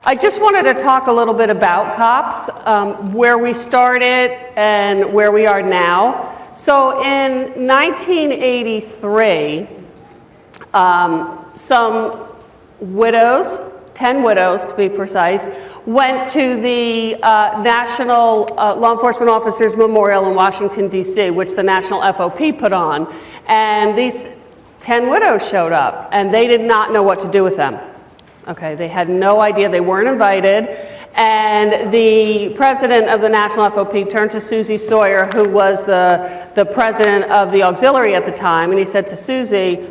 I just wanted to talk a little bit about COPS, where we started and where we are now. So in 1983, some widows, 10 widows to be precise, went to the National Law Enforcement Officers Memorial in Washington, D.C., which the National FOP put on. And these 10 widows showed up, and they did not know what to do with them. Okay, they had no idea, they weren't invited, and the president of the National FOP turned to Susie Sawyer, who was the president of the auxiliary at the time, and he said to Susie,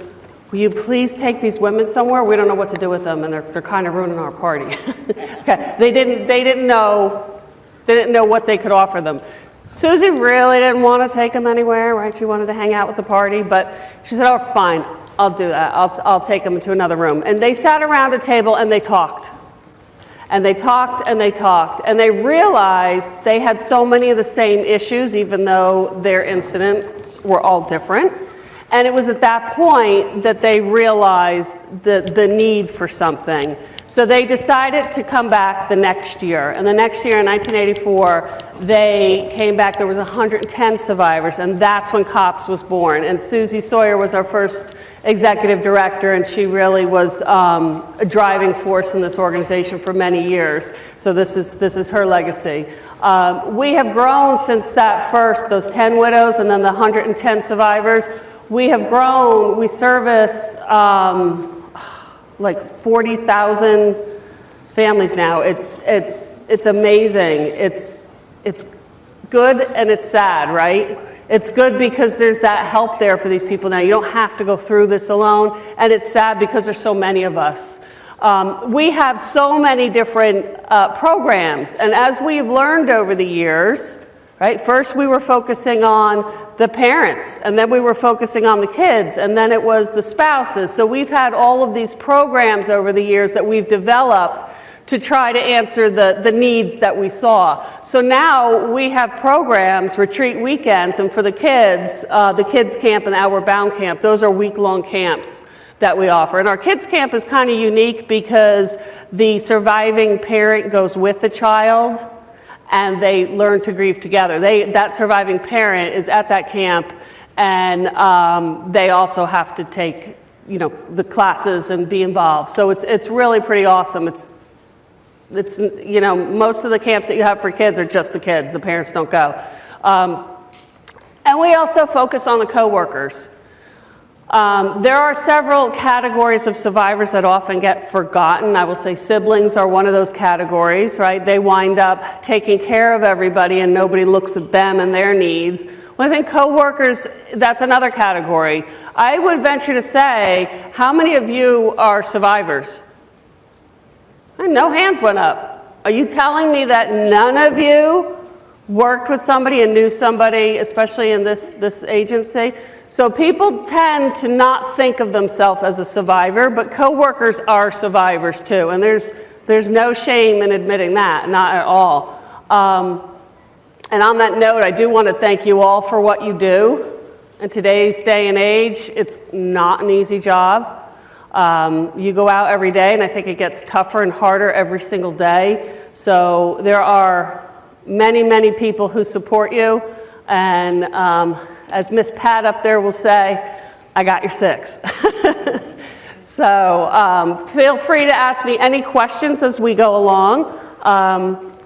will you please take these women somewhere? We don't know what to do with them, and they're kind of ruining our party. Okay, they didn't know what they could offer them. Susie really didn't want to take them anywhere, right? She wanted to hang out with the party, but she said, oh, fine. I'll do that. I'll take them into another room. And they sat around a table and they talked. And they talked and they talked. And they realized they had so many of the same issues, even though their incidents were all different. And it was at that point that they realized the need for something. So they decided to come back the next year. And the next year, in 1984, they came back. There was 110 survivors, and that's when COPS was born. And Susie Sawyer was our first executive director, and she really was a driving force in this organization for many years. So this is her legacy. We have grown since those 10 widows and then the 110 survivors. We have grown. We service like 40,000 families now. It's amazing. It's good and it's sad, right? It's good because there's that help there for these people now. You don't have to go through this alone, and it's sad because there's so many of us. We have so many different programs, and as we've learned over the years, right? First we were focusing on the parents, and then we were focusing on the kids, and then it was the spouses. So we've had all of these programs over the years that we've developed to try to answer the needs that we saw. So now we have programs, retreat weekends, and for the kids camp and the Outward Bound camp, those are week-long camps that we offer. And our kids camp is kind of unique because the surviving parent goes with the child, and they learn to grieve together. That surviving parent is at that camp, and they also have to take, the classes and be involved. So it's really pretty awesome. It's most of the camps that you have for kids are just the kids. The parents don't go. And we also focus on the coworkers. There are several categories of survivors that often get forgotten. I will say siblings are one of those categories, right? They wind up taking care of everybody and nobody looks at them and their needs. Well, I think coworkers, that's another category. I would venture to say, how many of you are survivors? No hands went up. Are you telling me that none of you worked with somebody and knew somebody, especially in this agency? So people tend to not think of themselves as a survivor, but coworkers are survivors too, and there's no shame in admitting that, not at all. And on that note, I do want to thank you all for what you do. In today's day and age, it's not an easy job. You go out every day, and I think it gets tougher and harder every single day. So there are many, many people who support you, and as Miss Pat up there will say, I got your 6. So feel free to ask me any questions as we go along.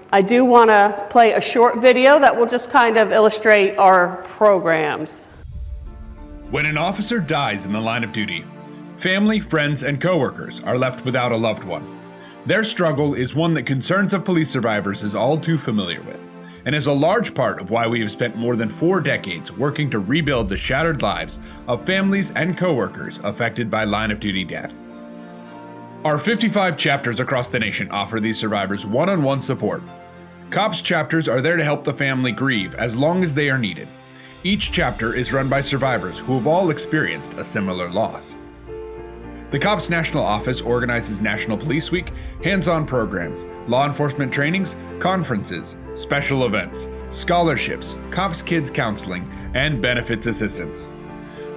I do want to play a short video that will just kind of illustrate our programs. When an officer dies in the line of duty, family, friends, and coworkers are left without a loved one. Their struggle is one that concerns of police survivors is all too familiar with, and is a large part of why we have spent more than 4 decades working to rebuild the shattered lives of families and coworkers affected by line of duty death. Our 55 chapters across the nation offer these survivors one-on-one support. COPS chapters are there to help the family grieve as long as they are needed. Each chapter is run by survivors who have all experienced a similar loss. The COPS National Office organizes National Police Week, hands-on programs, law enforcement trainings, conferences, special events, scholarships, COPS Kids counseling, and benefits assistance.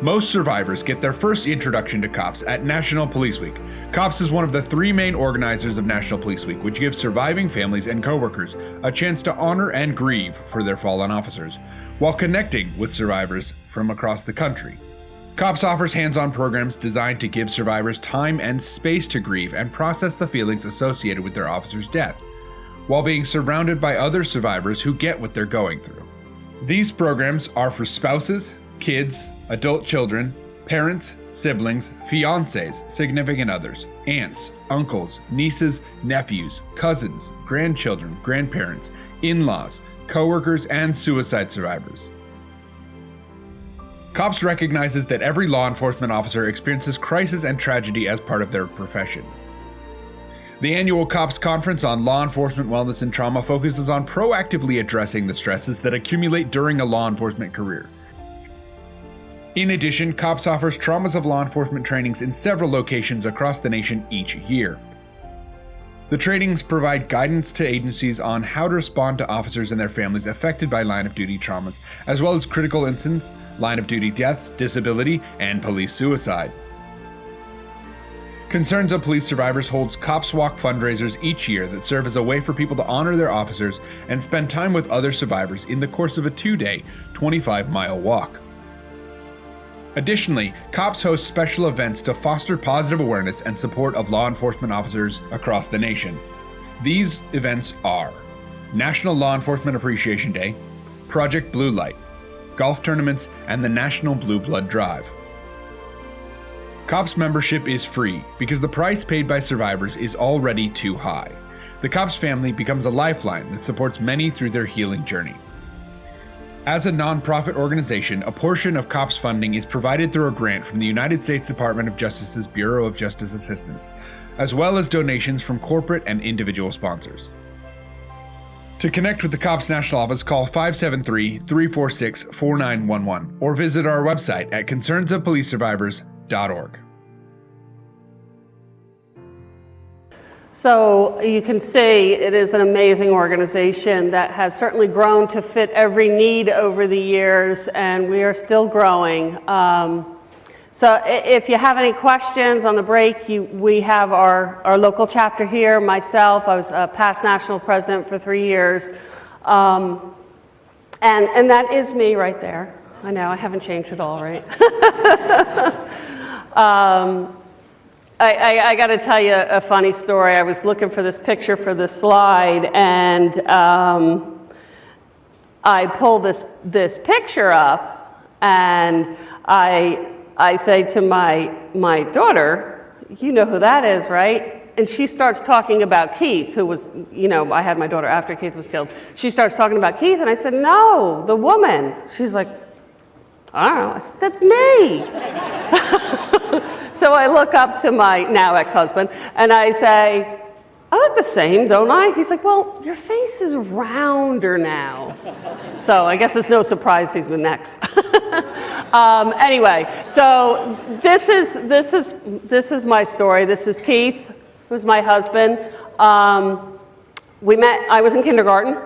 Most survivors get their first introduction to C.O.P.S at National Police Week. C.O.P.S is one of the 3 main organizers of National Police Week, which gives surviving families and coworkers a chance to honor and grieve for their fallen officers, while connecting with survivors from across the country. C.O.P.S offers hands-on programs designed to give survivors time and space to grieve and process the feelings associated with their officer's death, while being surrounded by other survivors who get what they're going through. These programs are for spouses, kids, adult children, parents, siblings, fiancés, significant others, aunts, uncles, nieces, nephews, cousins, grandchildren, grandparents, in-laws, coworkers, and suicide survivors. C.O.P.S recognizes that every law enforcement officer experiences crisis and tragedy as part of their profession. The annual C.O.P.S Conference on Law Enforcement Wellness and Trauma focuses on proactively addressing the stresses that accumulate during a law enforcement career. In addition, C.O.P.S offers Traumas of Law Enforcement trainings in several locations across the nation each year. The trainings provide guidance to agencies on how to respond to officers and their families affected by line-of-duty traumas, as well as critical incidents, line-of-duty deaths, disability, and police suicide. Concerns of Police Survivors holds C.O.P.S Walk fundraisers each year that serve as a way for people to honor their officers and spend time with other survivors in the course of a 2-day, 25-mile walk. Additionally, C.O.P.S hosts special events to foster positive awareness and support of law enforcement officers across the nation. These events are National Law Enforcement Appreciation Day, Project Blue Light, golf tournaments, and the National Blue Blood Drive. C.O.P.S membership is free because the price paid by survivors is already too high. The C.O.P.S family becomes a lifeline that supports many through their healing journey. As a nonprofit organization, a portion of C.O.P.S funding is provided through a grant from the United States Department of Justice's Bureau of Justice Assistance, as well as donations from corporate and individual sponsors. To connect with the C.O.P.S National Office, call 573-346-4911 or visit our website at concernsofpolicesurvivors.org. So you can see it is an amazing organization that has certainly grown to fit every need over the years, and we are still growing. So if you have any questions on the break, we have our local chapter here. Myself, I was a past national president for 3 years, and that is me right there. I know, I haven't changed at all, right? I got to tell you a funny story. I was looking for this picture for this slide, and I pulled this picture up, and I say to my daughter, "You know who that is, right?" And she starts talking about Keith, who was, I had my daughter after Keith was killed. She starts talking about Keith, and I said, "No, the woman." She's like, "I don't know." I said, "That's me." So I look up to my now ex-husband and I say, "I look the same, don't I?" He's like, "Well, your face is rounder now." So I guess it's no surprise he's been next. Anyway, so this is my story. This is Keith, who's my husband. We met, I was in kindergarten.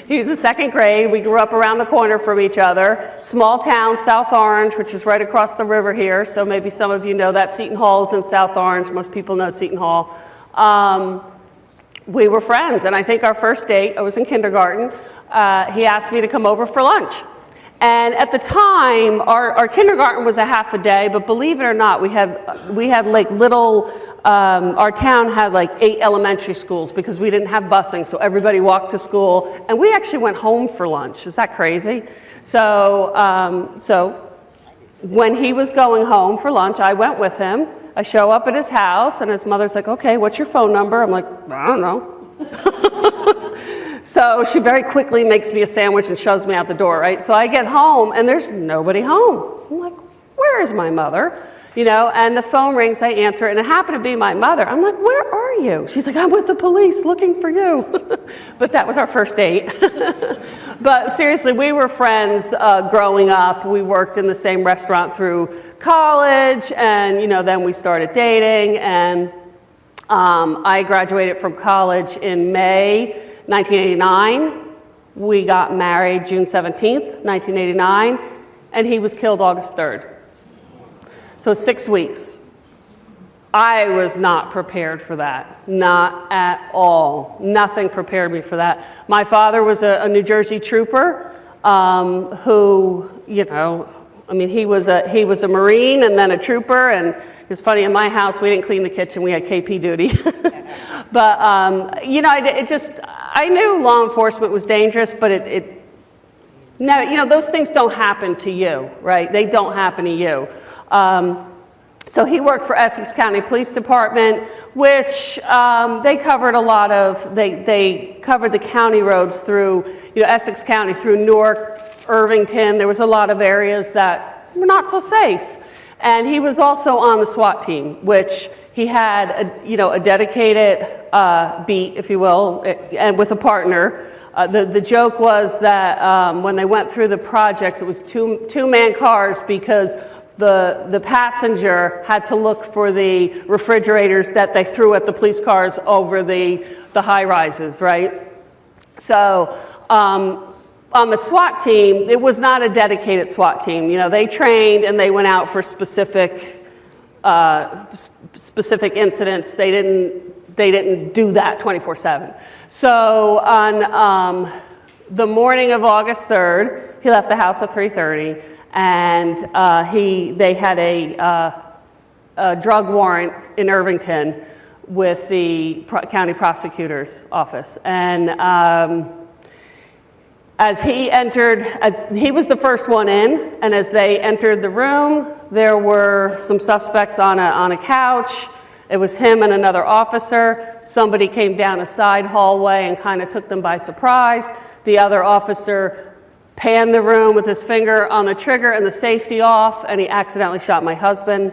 He was in 2nd grade. We grew up around the corner from each other. Small town, South Orange, which is right across the river here. So maybe some of you know that. Seton Hall's in South Orange. Most people know Seton Hall. We were friends, and I think our first date, I was in kindergarten, he asked me to come over for lunch. And at the time, our kindergarten was a half a day, but believe it or not, we had like little, our town had like 8 elementary schools because we didn't have busing, so everybody walked to school, and we actually went home for lunch. Is that crazy? So when he was going home for lunch, I went with him. I show up at his house, and his mother's like, "Okay, what's your phone number?" I'm like, "I don't know." So she very quickly makes me a sandwich and shoves me out the door, right? So I get home, and there's nobody home. I'm like, "Where is my mother?" And the phone rings, I answer, and it happened to be my mother. I'm like, "Where are you?" She's like, "I'm with the police looking for you." But that was our first date. But seriously, we were friends growing up. We worked in the same restaurant through college, and then we started dating, and I graduated from college in May 1989. We got married June 17th, 1989. and he was killed August 3rd. So 6 weeks. I was not prepared for that, not at all. Nothing prepared me for that. My father was a New Jersey trooper who, you know, I mean, he was a Marine and then a trooper, and it's funny, in my house, we didn't clean the kitchen, we had KP duty. But, you know, I knew law enforcement was dangerous, but no, you know, those things don't happen to you, right? They don't happen to you. So he worked for Essex County Police Department, which they covered a lot of, they covered the county roads through, you know, Essex County, through Newark, Irvington. There was a lot of areas that were not so safe. And he was also on the SWAT team, which he had, a dedicated beat, if you will, and with a partner. The joke was that when they went through the projects, it was two-man cars because the passenger had to look for the refrigerators that they threw at the police cars over the high rises, right? So on the SWAT team, it was not a dedicated SWAT team. You know, they trained and they went out for specific incidents. They didn't do that 24/7. So on the morning of August 3rd, he left the house at 3:30. And they had a drug warrant in Irvington with the county prosecutor's office. And as he was the first one in, and as they entered the room, there were some suspects on a couch. It was him and another officer. Somebody came down a side hallway and kind of took them by surprise. The other officer panned the room with his finger on the trigger and the safety off, and he accidentally shot my husband.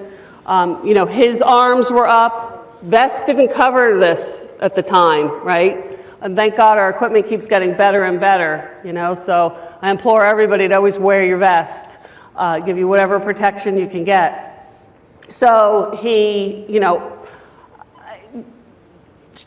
You know, his arms were up. Vests didn't cover this at the time, right? And thank God our equipment keeps getting better and better, you know, so I implore everybody to always wear your vest, give you whatever protection you can get. So he, you know,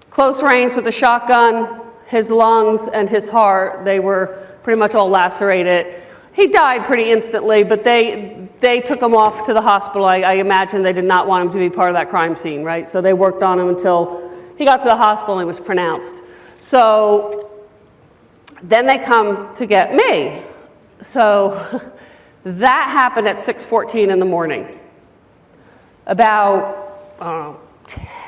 close range with a shotgun, his lungs and his heart, they were pretty much all lacerated. He died pretty instantly, but they took him off to the hospital. I imagine they did not want him to be part of that crime scene, right? So they worked on him until he got to the hospital and he was pronounced. So then they come to get me. So that happened at 6:14 in the morning. About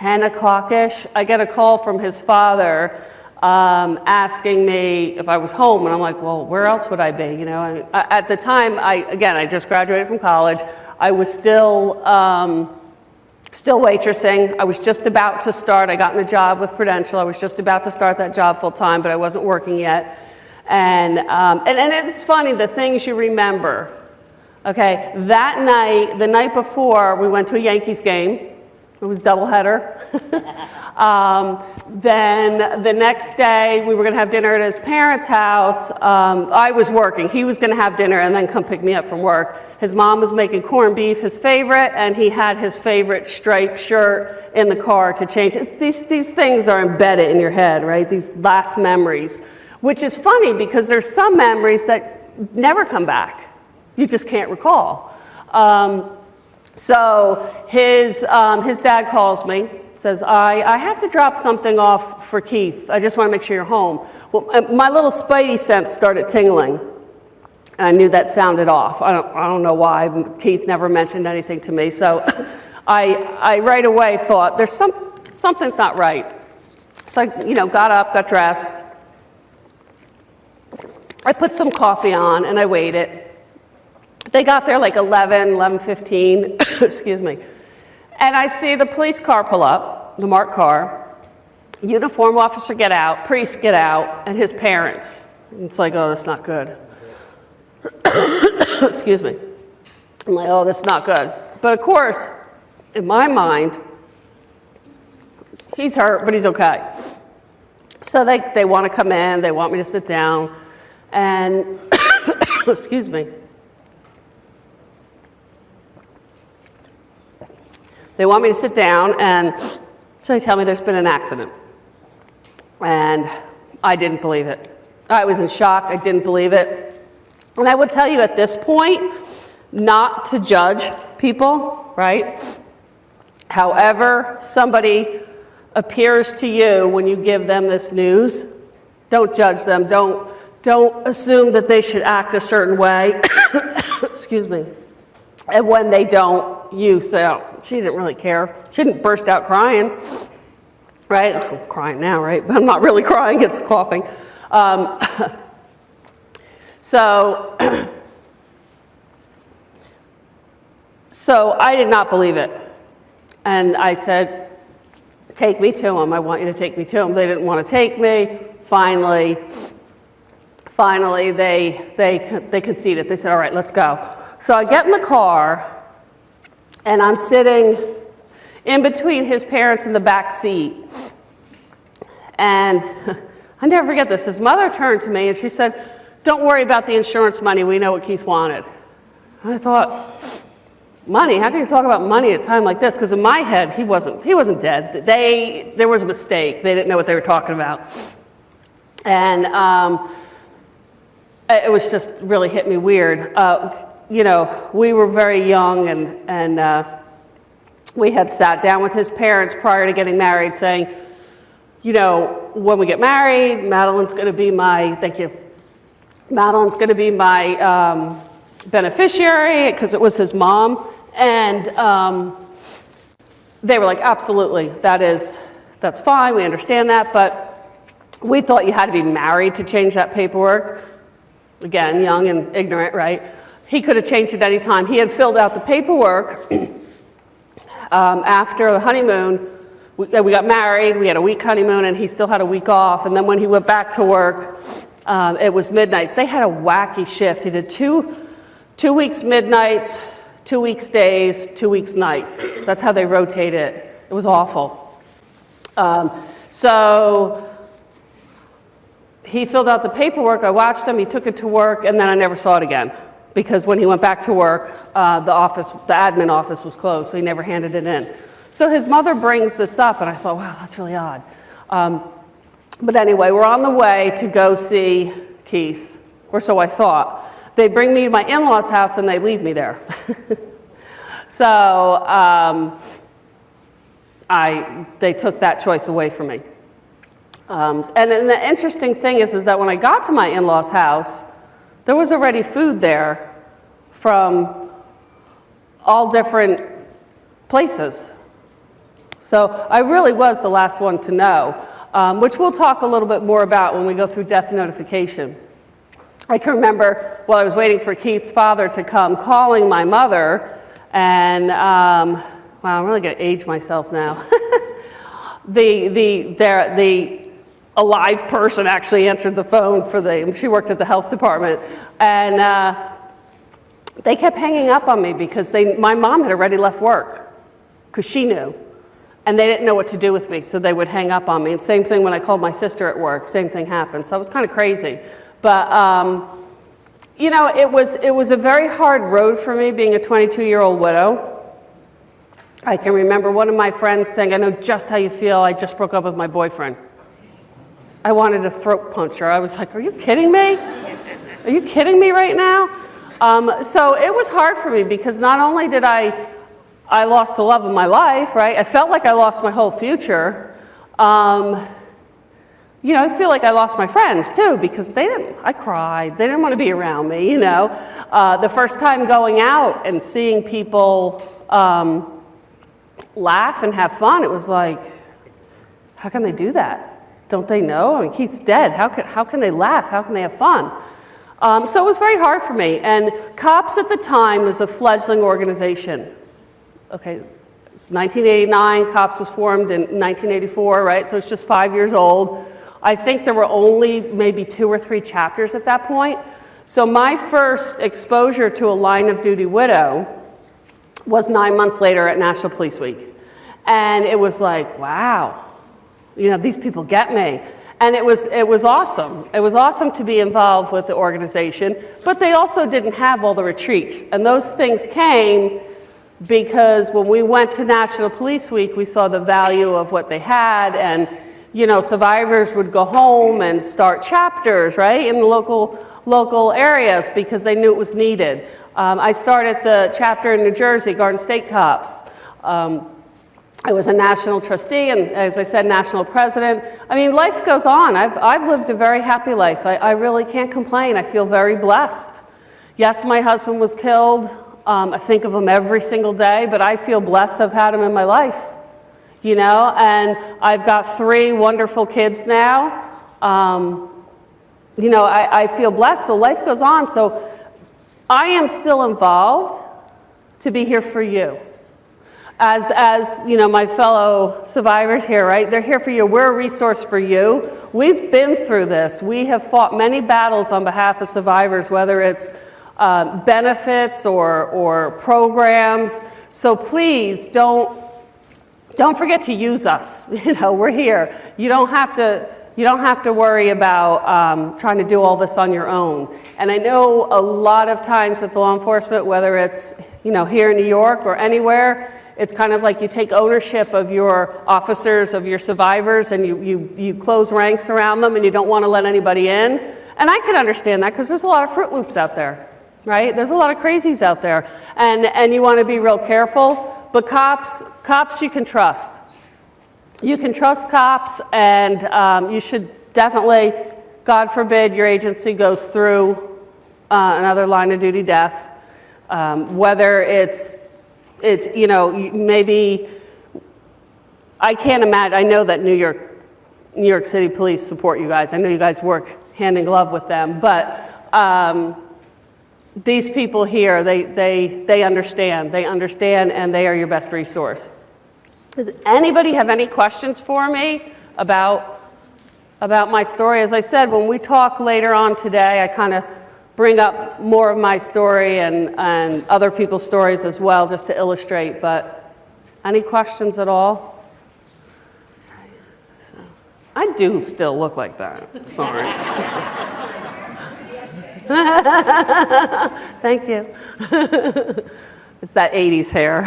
10 o'clock-ish, I get a call from his father asking me if I was home, and I'm like, well, where else would I be? You know, and at the time, I just graduated from college. I was still waitressing. I was just about to start. I got in a job with Prudential. I was just about to start that job full time, but I wasn't working yet. And it's funny, the things you remember. Okay, that night, the night before, we went to a Yankees game. It was doubleheader. Then the next day, we were going to have dinner at his parents' house. I was working. He was going to have dinner and then come pick me up from work. His mom was making corned beef, his favorite, and he had his favorite striped shirt in the car to change. These things are embedded in your head, right? These last memories, which is funny because there's some memories that never come back. You just can't recall. So his dad calls me, says, I have to drop something off for Keith. I just want to make sure you're home. Well, my little spidey sense started tingling. And I knew that sounded off. I don't know why. Keith never mentioned anything to me. So I right away thought, something's not right. So I, got up, got dressed. I put some coffee on and I waited. They got there like 11:15, excuse me. And I see the police car pull up, the marked car, uniform officer get out, priest get out, and his parents. It's like, oh, that's not good. Excuse me. I'm like, oh, that's not good. But of course, in my mind, he's hurt, but he's okay. So they want to come in, they want me to sit down, and, excuse me. They want me to sit down, and so they tell me there's been an accident. And I didn't believe it. I was in shock. I didn't believe it. And I would tell you at this point, not to judge people, right? However somebody appears to you when you give them this news, don't judge them. Don't assume that they should act a certain way. Excuse me. And when they don't, you say, oh, she didn't really care. She didn't burst out crying, right? I'm crying now, right? But I'm not really crying, it's coughing. So I did not believe it. And I said, take me to him. I want you to take me to him. They didn't want to take me. Finally, they conceded. They said, all right, let's go. So I get in the car, and I'm sitting in between his parents in the back seat. And I never forget this. His mother turned to me, and she said, don't worry about the insurance money. We know what Keith wanted. And I thought, money? How can you talk about money at a time like this? Because in my head, he wasn't dead. There was a mistake. They didn't know what they were talking about. And it was just really hit me weird. We were very young, and we had sat down with his parents prior to getting married saying, when we get married, Madeline's going to be my beneficiary, because it was his mom. And they were like, absolutely, that's fine, we understand that, but we thought you had to be married to change that paperwork. Again, young and ignorant, right? He could have changed it any time. He had filled out the paperwork after the honeymoon. We got married, we had a week honeymoon, and he still had a week off. And then when he went back to work, it was midnights. They had a wacky shift. He did two weeks midnights, 2 weeks days, 2 weeks nights. That's how they rotate it. It was awful. So he filled out the paperwork. I watched him. He took it to work, and then I never saw it again. Because when he went back to work, the admin office was closed, so he never handed it in. So his mother brings this up, and I thought, wow, that's really odd. But anyway, we're on the way to go see Keith, or so I thought. They bring me to my in-laws' house, and they leave me there. So they took that choice away from me. And then the interesting thing is that when I got to my in-laws' house, there was already food there from all different places. So I really was the last one to know, which we'll talk a little bit more about when we go through death notification. I can remember while I was waiting for Keith's father to come, calling my mother, and wow, I'm really going to age myself now. A live person actually answered the phone she worked at the health department, and they kept hanging up on me because my mom had already left work because she knew, and they didn't know what to do with me, so they would hang up on me. And same thing when I called my sister at work, same thing happened. So it was kind of crazy, but it was a very hard road for me being a 22-year-old widow. I can remember one of my friends saying, "I know just how you feel. I just broke up with my boyfriend." I wanted to throat punch her. I was like, are you kidding me? Are you kidding me right now? So it was hard for me because not only did I lost the love of my life, right? I felt like I lost my whole future. I feel like I lost my friends too because I cried. They didn't want to be around me, The first time going out and seeing people laugh and have fun, it was like, how can they do that? Don't they know? I mean, Keith's dead. How can they laugh? How can they have fun? So it was very hard for me. And C.O.P.S at the time was a fledgling organization. Okay, it was 1989. C.O.P.S was formed in 1984, right? So it's just 5 years old. I think there were only maybe 2 or 3 chapters at that point. So my first exposure to a line of duty widow was 9 months later at National Police Week. And it was like, wow. These people get me. And it was awesome. It was awesome to be involved with the organization, but they also didn't have all the retreats. And those things came because when we went to National Police Week, we saw the value of what they had, and survivors would go home and start chapters, right, in the local areas because they knew it was needed. I started the chapter in New Jersey, Garden State C.O.P.S. I was a national trustee and, as I said, national president. I mean, life goes on. I've lived a very happy life. I really can't complain. I feel very blessed. Yes, my husband was killed. I think of him every single day, but I feel blessed to have had him in my life, and I've got 3 wonderful kids now. I feel blessed, so life goes on. So I am still involved to be here for you. As my fellow survivors here, right? They're here for you. We're a resource for you. We've been through this. We have fought many battles on behalf of survivors, whether it's benefits or programs. So please don't forget to use us. We're here. You don't have to worry about trying to do all this on your own. And I know a lot of times with the law enforcement, whether it's here in New York or anywhere, it's kind of like you take ownership of your officers, of your survivors, and you close ranks around them, and you don't want to let anybody in. And I can understand that because there's a lot of Fruit Loops out there, right? There's a lot of crazies out there, and you want to be real careful. But cops you can trust. You can trust cops, and you should definitely, God forbid, your agency goes through another line of duty death, whether it's maybe, I can't imagine, I know that New York City police support you guys. I know you guys work hand in glove with them, but these people here, they understand, and they are your best resource. Does anybody have any questions for me about my story? As I said, when we talk later on today, I kind of bring up more of my story and other people's stories as well, just to illustrate. But any questions at all? I do still look like that. Sorry. Thank you. It's that 80s hair.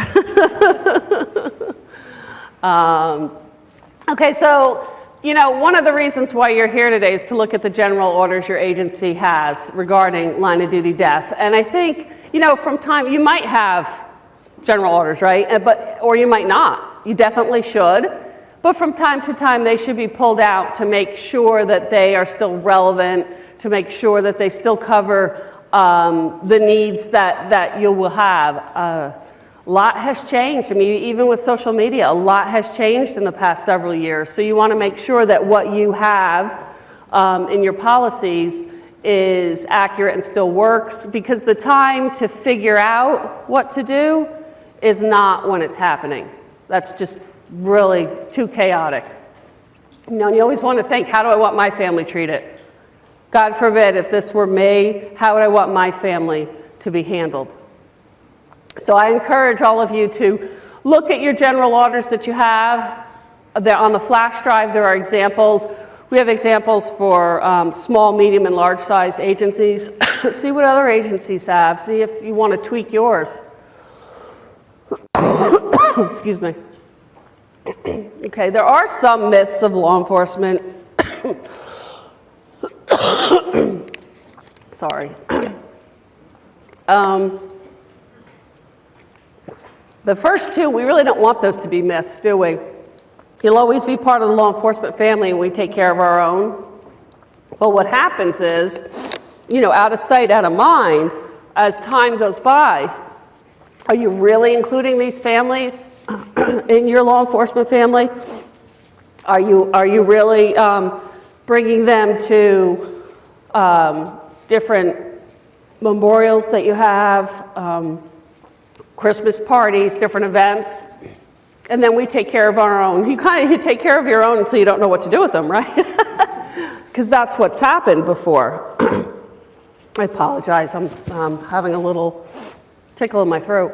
Okay, so one of the reasons why you're here today is to look at the general orders your agency has regarding line of duty death. And I think, from time, you might have general orders, right? Or you might not. You definitely should. But from time to time, they should be pulled out to make sure that they are still relevant, to make sure that they still cover the needs that you will have. A lot has changed. I mean, even with social media, a lot has changed in the past several years. So you want to make sure that what you have in your policies is accurate and still works, because the time to figure out what to do is not when it's happening. That's just really too chaotic. And you always want to think, how do I want my family treated? God forbid, if this were me, how would I want my family to be handled? So I encourage all of you to look at your general orders that you have. On the flash drive, there are examples. We have examples for small, medium, and large size agencies. See what other agencies have. See if you want to tweak yours. Excuse me. Okay, there are some myths of law enforcement. Sorry. The first 2, we really don't want those to be myths, do we? You'll always be part of the law enforcement family, and we take care of our own. Well, what happens is, out of sight, out of mind, as time goes by, are you really including these families in your law enforcement family? Are you really bringing them to different memorials that you have, Christmas parties, different events? And then we take care of our own. You take care of your own until you don't know what to do with them, right? Because that's what's happened before. I apologize. I'm having a little tickle in my throat.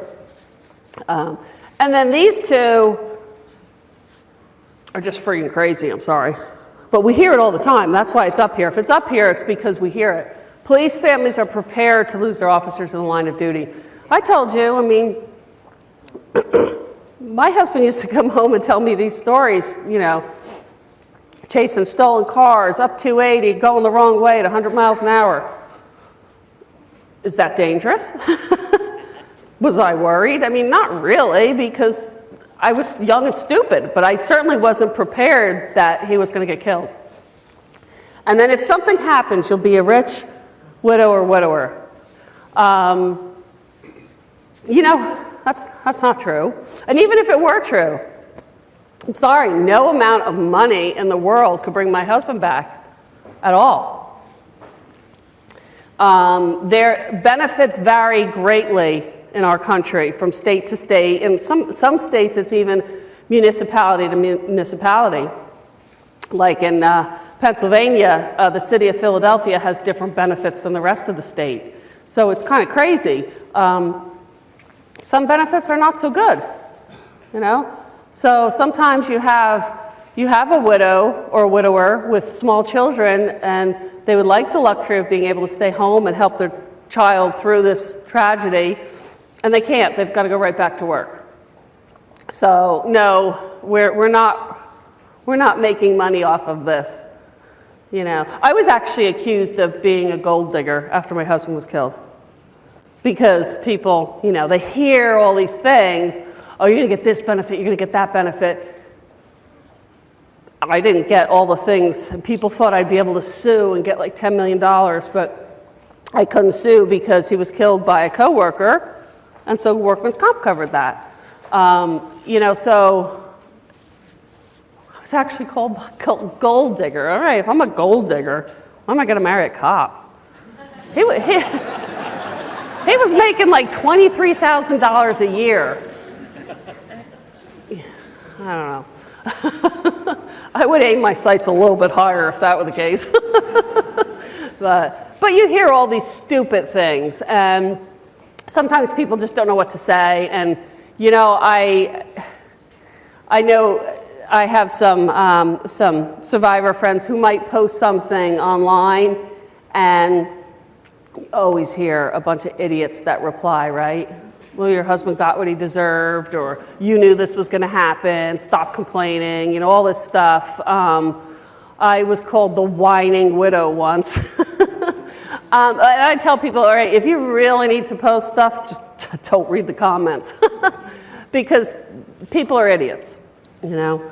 And then these 2 are just freaking crazy. I'm sorry. But we hear it all the time. That's why it's up here. If it's up here, it's because we hear it. Police families are prepared to lose their officers in the line of duty. I told you, my husband used to come home and tell me these stories, chasing stolen cars, up 280, going the wrong way at 100 miles an hour. Is that dangerous? Was I worried? I mean, not really, because I was young and stupid, but I certainly wasn't prepared that he was going to get killed. And then if something happens, you'll be a rich widow or widower. You know, that's not true. And even if it were true, I'm sorry, no amount of money in the world could bring my husband back at all. Their benefits vary greatly in our country from state to state. In some states, it's even municipality to municipality. Like in Pennsylvania, the city of Philadelphia has different benefits than the rest of the state. So it's kind of crazy. Some benefits are not so good, you know? So sometimes you have a widow or a widower with small children, and they would like the luxury of being able to stay home and help their child through this tragedy, and they can't. They've got to go right back to work. So no, we're not making money off of this. You know, I was actually accused of being a gold digger after my husband was killed, because people, you know, they hear all these things. Oh, you're going to get this benefit, you're going to get that benefit. I didn't get all the things, and people thought I'd be able to sue and get like $10 million, but I couldn't sue because he was killed by a coworker, and so Workman's Comp covered that. You know, so I was actually called gold digger. All right, if I'm a gold digger, why am I going to marry a cop? He was making like $23,000 a year. I don't know. I would aim my sights a little bit higher if that were the case. But you hear all these stupid things, and sometimes people just don't know what to say. And you know, I know I have some survivor friends who might post something online, and you always hear a bunch of idiots that reply, right? Well, your husband got what he deserved, or you knew this was going to happen, stop complaining, you know, all this stuff. I was called the whining widow once. And I tell people, all right, if you really need to post stuff, just don't read the comments. Because people are idiots, you know.